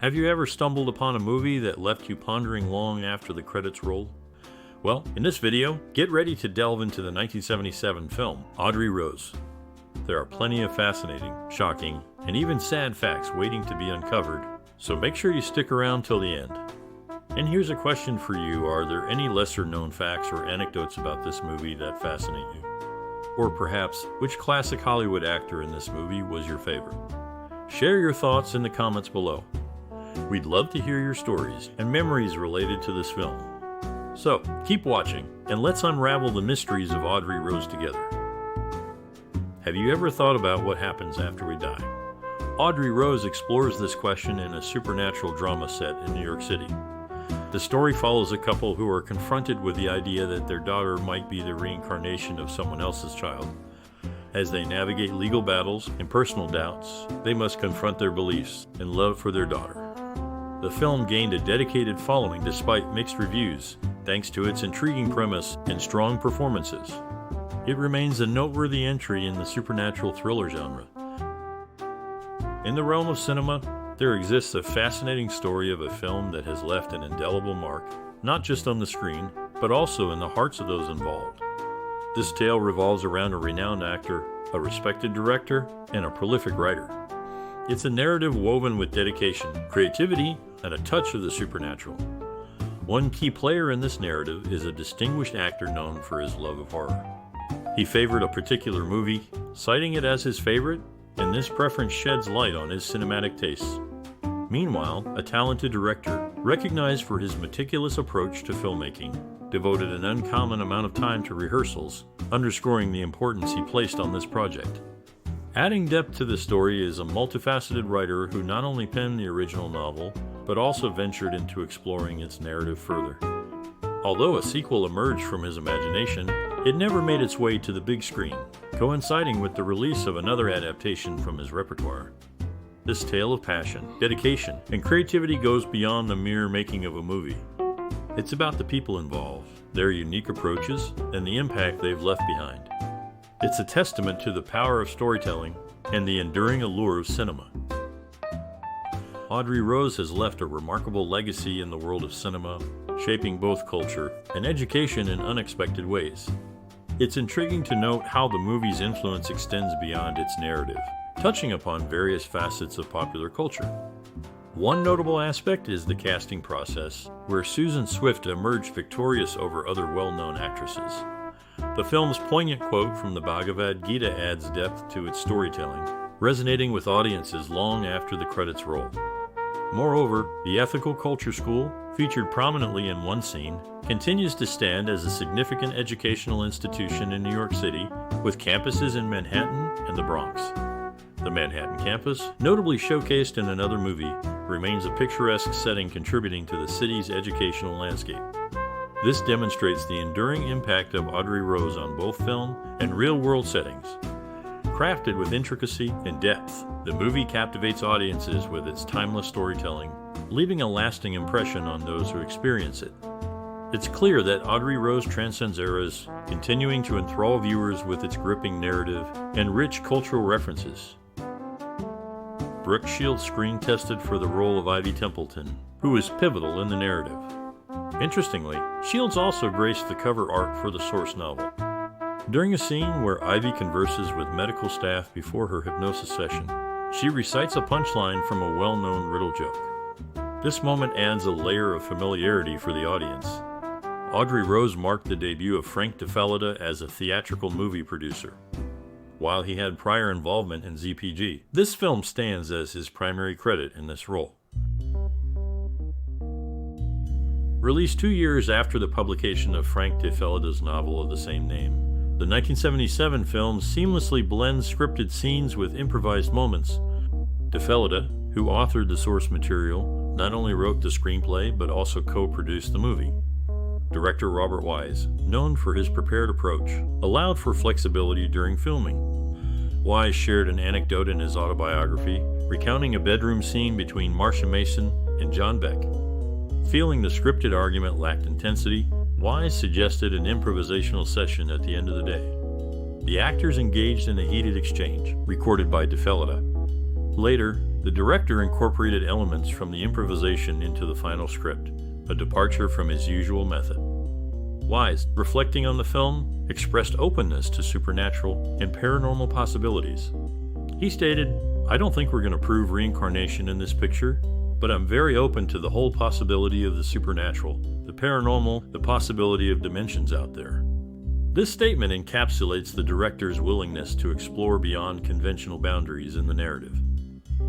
Have you ever stumbled upon a movie that left you pondering long after the credits rolled? Well, in this video, get ready to delve into the 1977 film, Audrey Rose. There are plenty of fascinating, shocking, and even sad facts waiting to be uncovered, so make sure you stick around till the end. And here's a question for you: are there any lesser known facts or anecdotes about this movie that fascinate you? Or perhaps, which classic Hollywood actor in this movie was your favorite? Share your thoughts in the comments below. We'd love to hear your stories and memories related to this film. So, keep watching, and let's unravel the mysteries of Audrey Rose together. Have you ever thought about what happens after we die? Audrey Rose explores this question in a supernatural drama set in New York City. The story follows a couple who are confronted with the idea that their daughter might be the reincarnation of someone else's child. As they navigate legal battles and personal doubts, they must confront their beliefs and love for their daughter. The film gained a dedicated following despite mixed reviews, thanks to its intriguing premise and strong performances. It remains a noteworthy entry in the supernatural thriller genre. In the realm of cinema, there exists a fascinating story of a film that has left an indelible mark, not just on the screen, but also in the hearts of those involved. This tale revolves around a renowned actor, a respected director, and a prolific writer. It's a narrative woven with dedication, creativity, and a touch of the supernatural. One key player in this narrative is a distinguished actor known for his love of horror. He favored a particular movie, citing it as his favorite, and this preference sheds light on his cinematic tastes. Meanwhile, a talented director, recognized for his meticulous approach to filmmaking, devoted an uncommon amount of time to rehearsals, underscoring the importance he placed on this project. Adding depth to the story is a multifaceted writer who not only penned the original novel, but also ventured into exploring its narrative further. Although a sequel emerged from his imagination, it never made its way to the big screen, coinciding with the release of another adaptation from his repertoire. This tale of passion, dedication, and creativity goes beyond the mere making of a movie. It's about the people involved, their unique approaches, and the impact they've left behind. It's a testament to the power of storytelling and the enduring allure of cinema. Audrey Rose has left a remarkable legacy in the world of cinema, shaping both culture and education in unexpected ways. It's intriguing to note how the movie's influence extends beyond its narrative, touching upon various facets of popular culture. One notable aspect is the casting process, where Susan Swift emerged victorious over other well-known actresses. The film's poignant quote from the Bhagavad Gita adds depth to its storytelling, resonating with audiences long after the credits roll. Moreover, the Ethical Culture School, featured prominently in one scene, continues to stand as a significant educational institution in New York City, with campuses in Manhattan and the Bronx. The Manhattan campus, notably showcased in another movie, remains a picturesque setting contributing to the city's educational landscape. This demonstrates the enduring impact of Audrey Rose on both film and real-world settings. Crafted with intricacy and depth, the movie captivates audiences with its timeless storytelling, leaving a lasting impression on those who experience it. It's clear that Audrey Rose transcends eras, continuing to enthrall viewers with its gripping narrative and rich cultural references. Brooke Shields screen-tested for the role of Ivy Templeton, who is pivotal in the narrative. Interestingly, Shields also graced the cover art for the source novel. During a scene where Ivy converses with medical staff before her hypnosis session, she recites a punchline from a well-known riddle joke. This moment adds a layer of familiarity for the audience. Audrey Rose marked the debut of Frank DeFellida as a theatrical movie producer. While he had prior involvement in ZPG, this film stands as his primary credit in this role. Released 2 years after the publication of Frank DeFellida's novel of the same name, the 1977 film seamlessly blends scripted scenes with improvised moments. DeFellida, who authored the source material, not only wrote the screenplay but also co-produced the movie. Director Robert Wise, known for his prepared approach, allowed for flexibility during filming. Wise shared an anecdote in his autobiography, recounting a bedroom scene between Marsha Mason and John Beck. Feeling the scripted argument lacked intensity, Wise suggested an improvisational session at the end of the day. The actors engaged in a heated exchange, recorded by DeFellida. Later, The director incorporated elements from the improvisation into the final script, a departure from his usual method. Wise, reflecting on the film, expressed openness to supernatural and paranormal possibilities. He stated, "I don't think we're going to prove reincarnation in this picture, but I'm very open to the whole possibility of the supernatural, the paranormal, the possibility of dimensions out there." This statement encapsulates the director's willingness to explore beyond conventional boundaries in the narrative.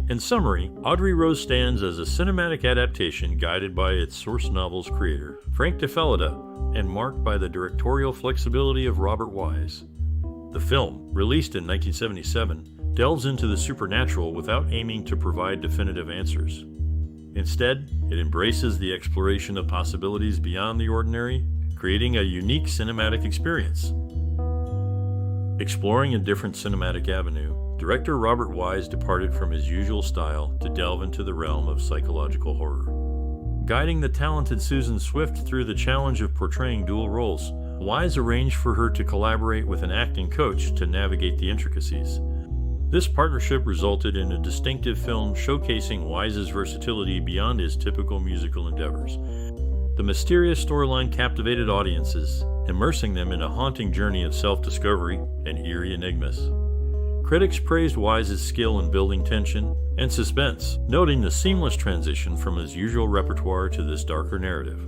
In summary, Audrey Rose stands as a cinematic adaptation guided by its source novel's creator, Frank DeFellida, and marked by the directorial flexibility of Robert Wise. The film, released in 1977, delves into the supernatural without aiming to provide definitive answers. Instead, it embraces the exploration of possibilities beyond the ordinary, creating a unique cinematic experience. Exploring a different cinematic avenue, director Robert Wise departed from his usual style to delve into the realm of psychological horror. Guiding the talented Susan Swift through the challenge of portraying dual roles, Wise arranged for her to collaborate with an acting coach to navigate the intricacies. This partnership resulted in a distinctive film showcasing Wise's versatility beyond his typical musical endeavors. The mysterious storyline captivated audiences, immersing them in a haunting journey of self-discovery and eerie enigmas. Critics praised Wise's skill in building tension and suspense, noting the seamless transition from his usual repertoire to this darker narrative.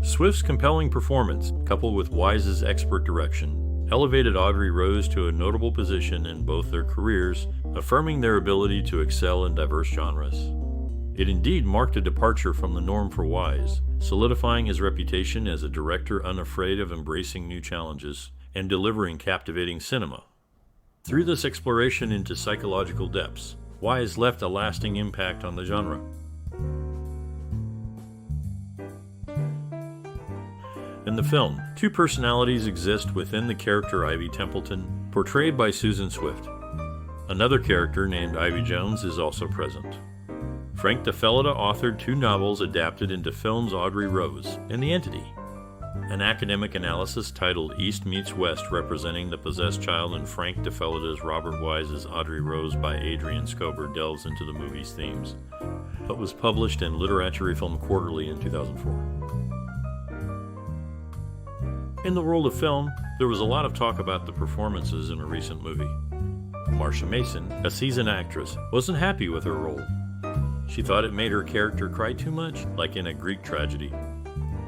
Swift's compelling performance, coupled with Wise's expert direction, elevated Audrey Rose to a notable position in both their careers, affirming their ability to excel in diverse genres. It indeed marked a departure from the norm for Wise, solidifying his reputation as a director unafraid of embracing new challenges and delivering captivating cinema. Through this exploration into psychological depths, Wise left a lasting impact on the genre. In the film, two personalities exist within the character Ivy Templeton, portrayed by Susan Swift. Another character named Ivy Jones is also present. Frank DeFellida authored two novels adapted into films: Audrey Rose and The Entity. An academic analysis titled East Meets West, representing the possessed child in Frank DeFellida's Robert Wise's Audrey Rose by Adrian Scober, delves into the movie's themes, but was published in Literature Film Quarterly in 2004. In the world of film, there was a lot of talk about the performances in a recent movie. Marsha Mason, a seasoned actress, wasn't happy with her role. She thought it made her character cry too much, like in a Greek tragedy.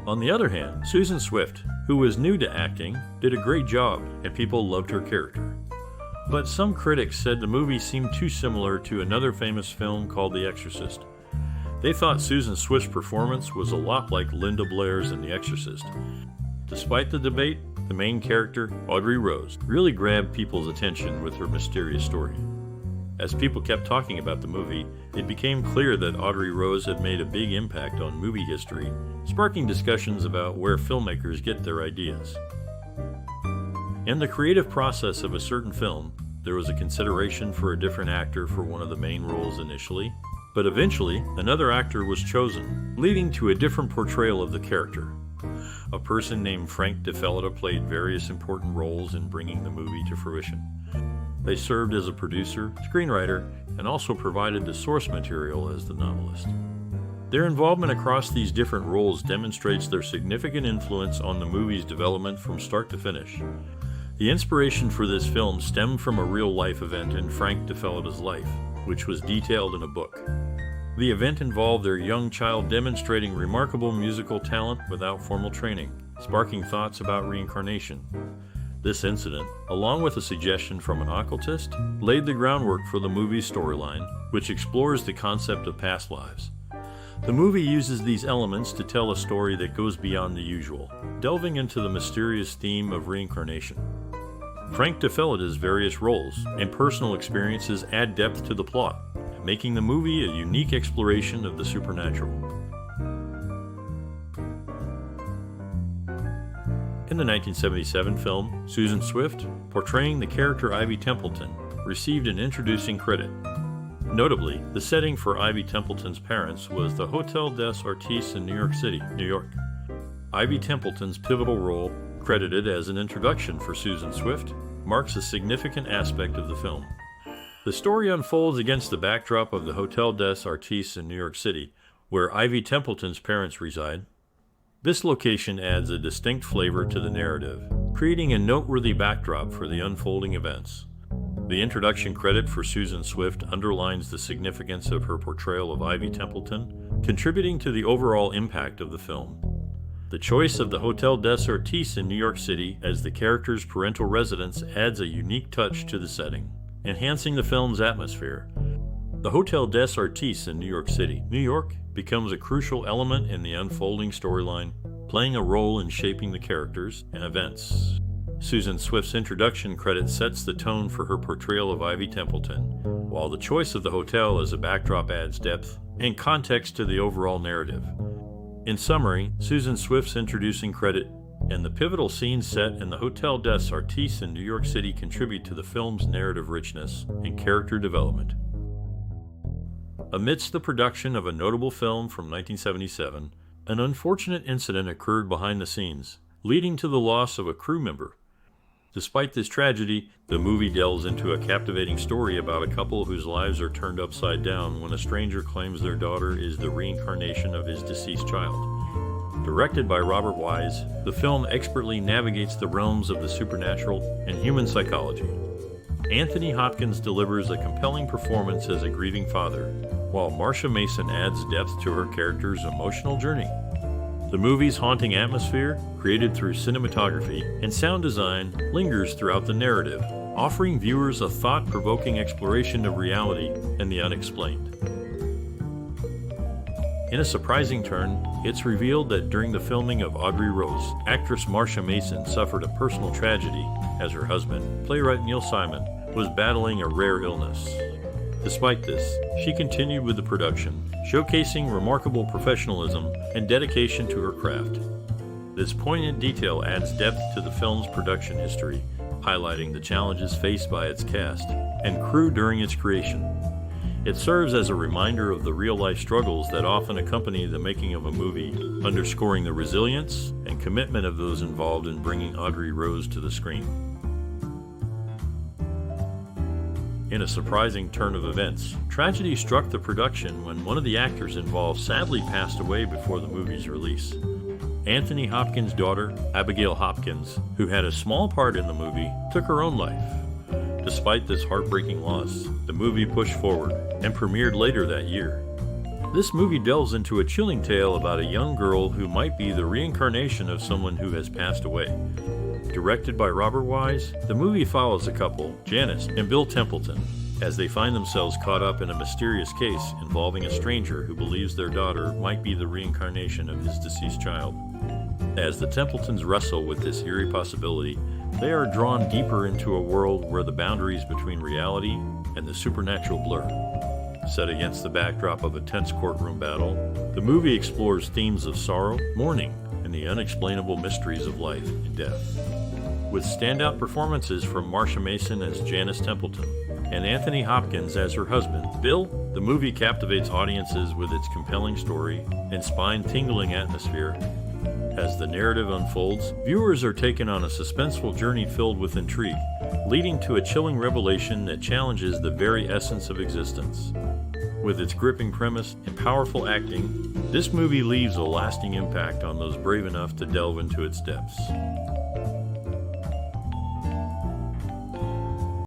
On the other hand, Susan Swift, who was new to acting, did a great job, and people loved her character. But some critics said the movie seemed too similar to another famous film called The Exorcist. They thought Susan Swift's performance was a lot like Linda Blair's in The Exorcist. Despite the debate, the main character, Audrey Rose, really grabbed people's attention with her mysterious story. As people kept talking about the movie, it became clear that Audrey Rose had made a big impact on movie history, sparking discussions about where filmmakers get their ideas. In the creative process of a certain film, there was a consideration for a different actor for one of the main roles initially, but eventually another actor was chosen, leading to a different portrayal of the character. A person named Frank DeFellida played various important roles in bringing the movie to fruition. They served as a producer, screenwriter, and also provided the source material as the novelist. Their involvement across these different roles demonstrates their significant influence on the movie's development from start to finish. The inspiration for this film stemmed from a real-life event in Frank DeFellida's life, which was detailed in a book. The event involved their young child demonstrating remarkable musical talent without formal training, sparking thoughts about reincarnation. This incident, along with a suggestion from an occultist, laid the groundwork for the movie's storyline, which explores the concept of past lives. The movie uses these elements to tell a story that goes beyond the usual, delving into the mysterious theme of reincarnation. Frank DeFellida's various roles and personal experiences add depth to the plot, making the movie a unique exploration of the supernatural. In the 1977 film, Susan Swift, portraying the character Ivy Templeton, received an introducing credit. Notably, the setting for Ivy Templeton's parents was the Hotel des Artistes in New York City, New York. Ivy Templeton's pivotal role, credited as an introduction for Susan Swift, marks a significant aspect of the film. The story unfolds against the backdrop of the Hotel des Artistes in New York City, where Ivy Templeton's parents reside. This location adds a distinct flavor to the narrative, creating a noteworthy backdrop for the unfolding events. The introduction credit for Susan Swift underlines the significance of her portrayal of Ivy Templeton, contributing to the overall impact of the film. The choice of the Hotel des Artistes in New York City as the character's parental residence adds a unique touch to the setting, enhancing the film's atmosphere. The Hotel des Artistes in New York City, New York, becomes a crucial element in the unfolding storyline, playing a role in shaping the characters and events. Susan Swift's introduction credit sets the tone for her portrayal of Ivy Templeton, while the choice of the hotel as a backdrop adds depth and context to the overall narrative. In summary, Susan Swift's introducing credit and the pivotal scenes set in the Hotel des Artistes in New York City contribute to the film's narrative richness and character development. Amidst the production of a notable film from 1977, an unfortunate incident occurred behind the scenes, leading to the loss of a crew member. Despite this tragedy, the movie delves into a captivating story about a couple whose lives are turned upside down when a stranger claims their daughter is the reincarnation of his deceased child. Directed by Robert Wise, the film expertly navigates the realms of the supernatural and human psychology. Anthony Hopkins delivers a compelling performance as a grieving father, while Marsha Mason adds depth to her character's emotional journey. The movie's haunting atmosphere, created through cinematography and sound design, lingers throughout the narrative, offering viewers a thought-provoking exploration of reality and the unexplained. In a surprising turn, it's revealed that during the filming of Audrey Rose, actress Marsha Mason suffered a personal tragedy as her husband, playwright Neil Simon, was battling a rare illness. Despite this, she continued with the production, showcasing remarkable professionalism and dedication to her craft. This poignant detail adds depth to the film's production history, highlighting the challenges faced by its cast and crew during its creation. It serves as a reminder of the real-life struggles that often accompany the making of a movie, underscoring the resilience and commitment of those involved in bringing Audrey Rose to the screen. In a surprising turn of events, tragedy struck the production when one of the actors involved sadly passed away before the movie's release. Anthony Hopkins' daughter, Abigail Hopkins, who had a small part in the movie, took her own life. Despite this heartbreaking loss, the movie pushed forward and premiered later that year. This movie delves into a chilling tale about a young girl who might be the reincarnation of someone who has passed away. Directed by Robert Wise, the movie follows a couple, Janice and Bill Templeton, as they find themselves caught up in a mysterious case involving a stranger who believes their daughter might be the reincarnation of his deceased child. As the Templetons wrestle with this eerie possibility, they are drawn deeper into a world where the boundaries between reality and the supernatural blur. Set against the backdrop of a tense courtroom battle, the movie explores themes of sorrow, mourning, and the unexplainable mysteries of life and death. With standout performances from Marsha Mason as Janice Templeton and Anthony Hopkins as her husband, Bill, the movie captivates audiences with its compelling story and spine-tingling atmosphere. As the narrative unfolds, viewers are taken on a suspenseful journey filled with intrigue, leading to a chilling revelation that challenges the very essence of existence. With its gripping premise and powerful acting, this movie leaves a lasting impact on those brave enough to delve into its depths.